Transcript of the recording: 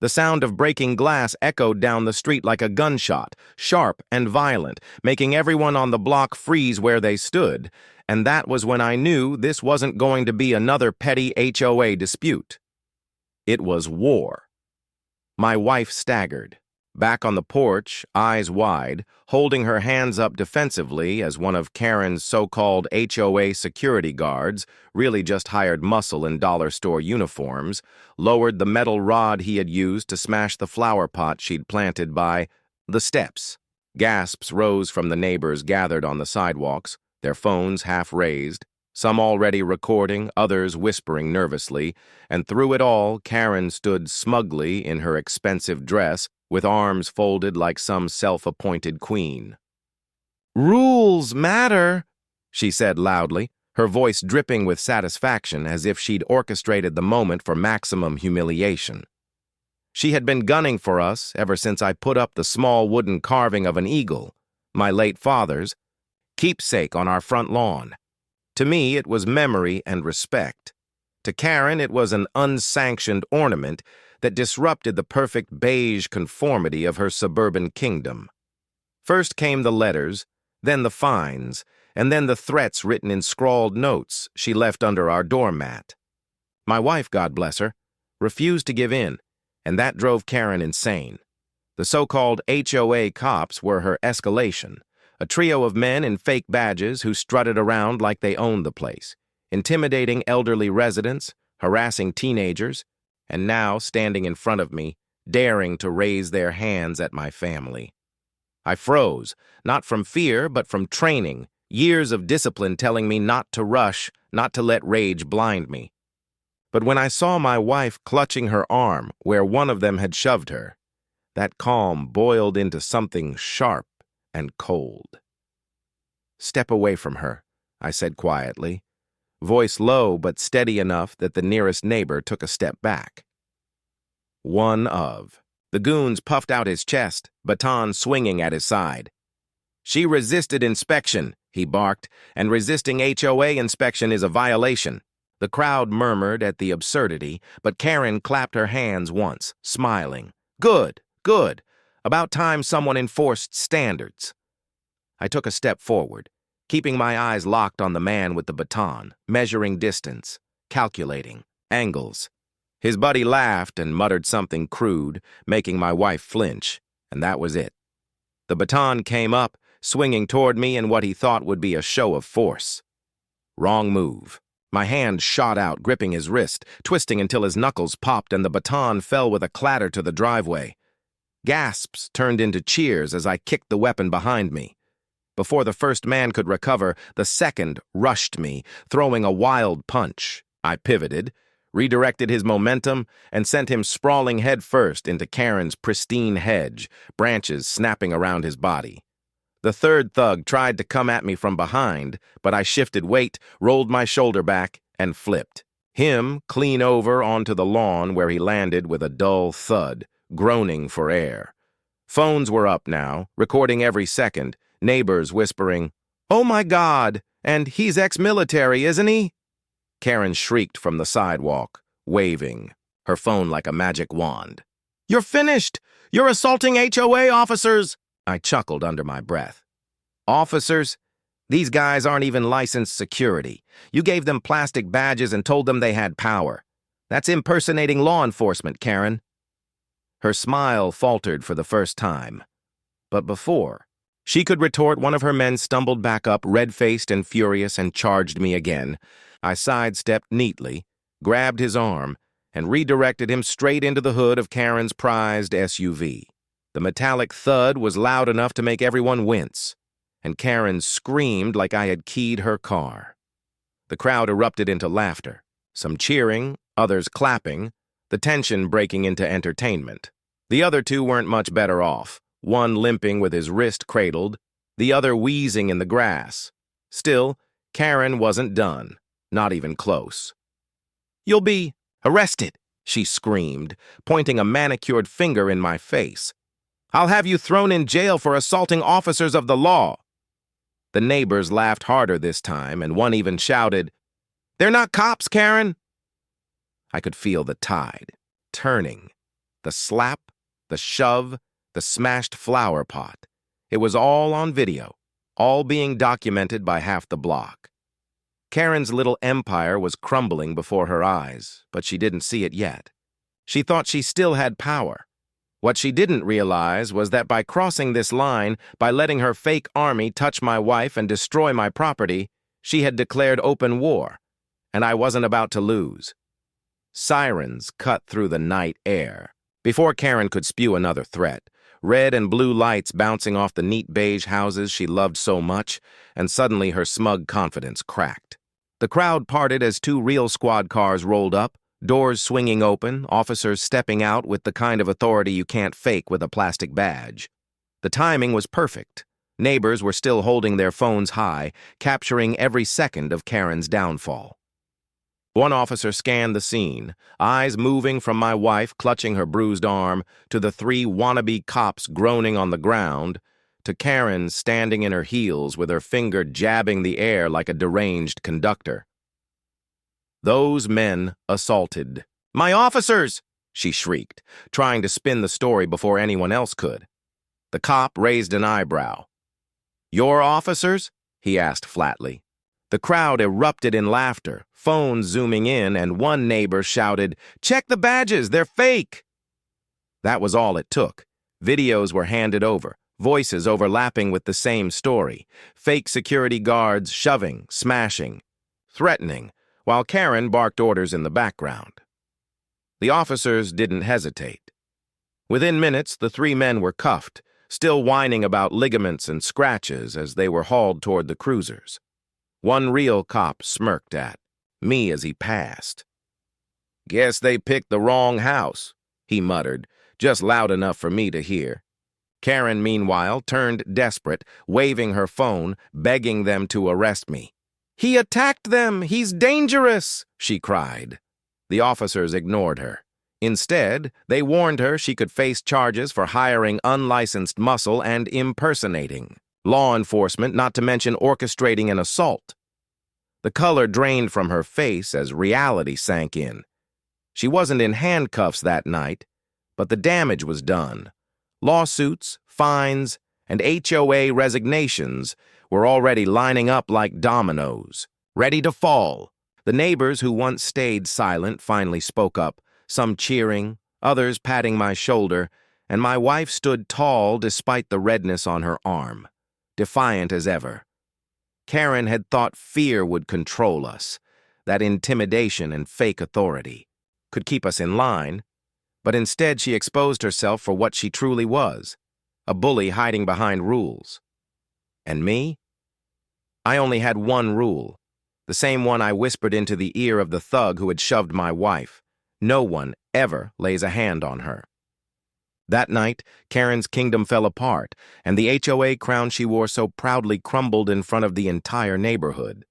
The sound of breaking glass echoed down the street like a gunshot, sharp and violent, making everyone on the block freeze where they stood, and that was when I knew this wasn't going to be another petty HOA dispute. It was war. My wife staggered, back on the porch, eyes wide, holding her hands up defensively as one of Karen's so-called HOA security guards, really just hired muscle in dollar store uniforms, lowered the metal rod he had used to smash the flower pot she'd planted by the steps. Gasps rose from the neighbors gathered on the sidewalks, their phones half raised, some already recording, others whispering nervously, and through it all, Karen stood smugly in her expensive dress, with arms folded like some self-appointed queen. "Rules matter," she said loudly, her voice dripping with satisfaction as if she'd orchestrated the moment for maximum humiliation. She had been gunning for us ever since I put up the small wooden carving of an eagle, my late father's, keepsake on our front lawn. To me, it was memory and respect. To Karen, it was an unsanctioned ornament that disrupted the perfect beige conformity of her suburban kingdom. First came the letters, then the fines, and then the threats written in scrawled notes she left under our doormat. My wife, God bless her, refused to give in, and that drove Karen insane. The so-called HOA cops were her escalation, a trio of men in fake badges who strutted around like they owned the place, intimidating elderly residents, harassing teenagers, and now standing in front of me, daring to raise their hands at my family. I froze, not from fear, but from training, years of discipline telling me not to rush, not to let rage blind me. But when I saw my wife clutching her arm where one of them had shoved her, that calm boiled into something sharp and cold. "Step away from her," I said quietly, voice low but steady enough that the nearest neighbor took a step back. One of. The goons puffed out his chest, baton swinging at his side. "She resisted inspection," he barked, "and resisting HOA inspection is a violation." The crowd murmured at the absurdity, but Karen clapped her hands once, smiling. "Good, good. About time someone enforced standards." I took a step forward, keeping my eyes locked on the man with the baton, measuring distance, calculating, angles. His buddy laughed and muttered something crude, making my wife flinch, and that was it. The baton came up, swinging toward me in what he thought would be a show of force. Wrong move. My hand shot out, gripping his wrist, twisting until his knuckles popped and the baton fell with a clatter to the driveway. Gasps turned into cheers as I kicked the weapon behind me. Before the first man could recover, the second rushed me, throwing a wild punch. I pivoted, redirected his momentum, and sent him sprawling headfirst into Karen's pristine hedge, branches snapping around his body. The third thug tried to come at me from behind, but I shifted weight, rolled my shoulder back, and flipped. Him clean over onto the lawn where he landed with a dull thud, groaning for air. Phones were up now, recording every second, neighbors whispering, "Oh my God, and he's ex-military, isn't he?" Karen shrieked from the sidewalk, waving, her phone like a magic wand. "You're finished! You're assaulting HOA officers!" I chuckled under my breath. "Officers? These guys aren't even licensed security. You gave them plastic badges and told them they had power. That's impersonating law enforcement, Karen." Her smile faltered for the first time. But before she could retort, one of her men stumbled back up, red-faced and furious, and charged me again. I sidestepped neatly, grabbed his arm, and redirected him straight into the hood of Karen's prized SUV. The metallic thud was loud enough to make everyone wince, and Karen screamed like I had keyed her car. The crowd erupted into laughter, some cheering, others clapping, the tension breaking into entertainment. The other two weren't much better off, one limping with his wrist cradled, the other wheezing in the grass. Still, Karen wasn't done, not even close. "You'll be arrested," she screamed, pointing a manicured finger in my face. "I'll have you thrown in jail for assaulting officers of the law." The neighbors laughed harder this time, and one even shouted, "They're not cops, Karen." I could feel the tide, turning, The slap, the shove, the smashed flower pot. It was all on video, all being documented by half the block. Karen's little empire was crumbling before her eyes, but she didn't see it yet. She thought she still had power. What she didn't realize was that by crossing this line, by letting her fake army touch my wife and destroy my property, she had declared open war, and I wasn't about to lose. Sirens cut through the night air. Before Karen could spew another threat, red and blue lights bouncing off the neat beige houses she loved so much, and suddenly her smug confidence cracked. The crowd parted as two real squad cars rolled up, doors swinging open, officers stepping out with the kind of authority you can't fake with a plastic badge. The timing was perfect. Neighbors were still holding their phones high, capturing every second of Karen's downfall. One officer scanned the scene, eyes moving from my wife clutching her bruised arm, to the three wannabe cops groaning on the ground, to Karen standing in her heels with her finger jabbing the air like a deranged conductor. Those men assaulted. "My officers!" she shrieked, trying to spin the story before anyone else could. The cop raised an eyebrow. "Your officers?" he asked flatly. The crowd erupted in laughter, phones zooming in, and one neighbor shouted, "Check the badges, they're fake!" That was all it took. Videos were handed over, voices overlapping with the same story, fake security guards shoving, smashing, threatening, while Karen barked orders in the background. The officers didn't hesitate. Within minutes, the three men were cuffed, still whining about ligaments and scratches as they were hauled toward the cruisers. One real cop smirked at me as he passed. "Guess they picked the wrong house," he muttered, just loud enough for me to hear. Karen, meanwhile, turned desperate, waving her phone, begging them to arrest me. "He attacked them! He's dangerous!" she cried. The officers ignored her. Instead, they warned her she could face charges for hiring unlicensed muscle and impersonating law enforcement, not to mention orchestrating an assault. The color drained from her face as reality sank in. She wasn't in handcuffs that night, but the damage was done. Lawsuits, fines, and HOA resignations were already lining up like dominoes, ready to fall. The neighbors who once stayed silent finally spoke up, some cheering, others patting my shoulder, and my wife stood tall despite the redness on her arm, defiant as ever. Karen had thought fear would control us, that intimidation and fake authority could keep us in line, but instead she exposed herself for what she truly was, a bully hiding behind rules. And me? I only had one rule, the same one I whispered into the ear of the thug who had shoved my wife. No one ever lays a hand on her. That night, Karen's kingdom fell apart, and the HOA crown she wore so proudly crumbled in front of the entire neighborhood.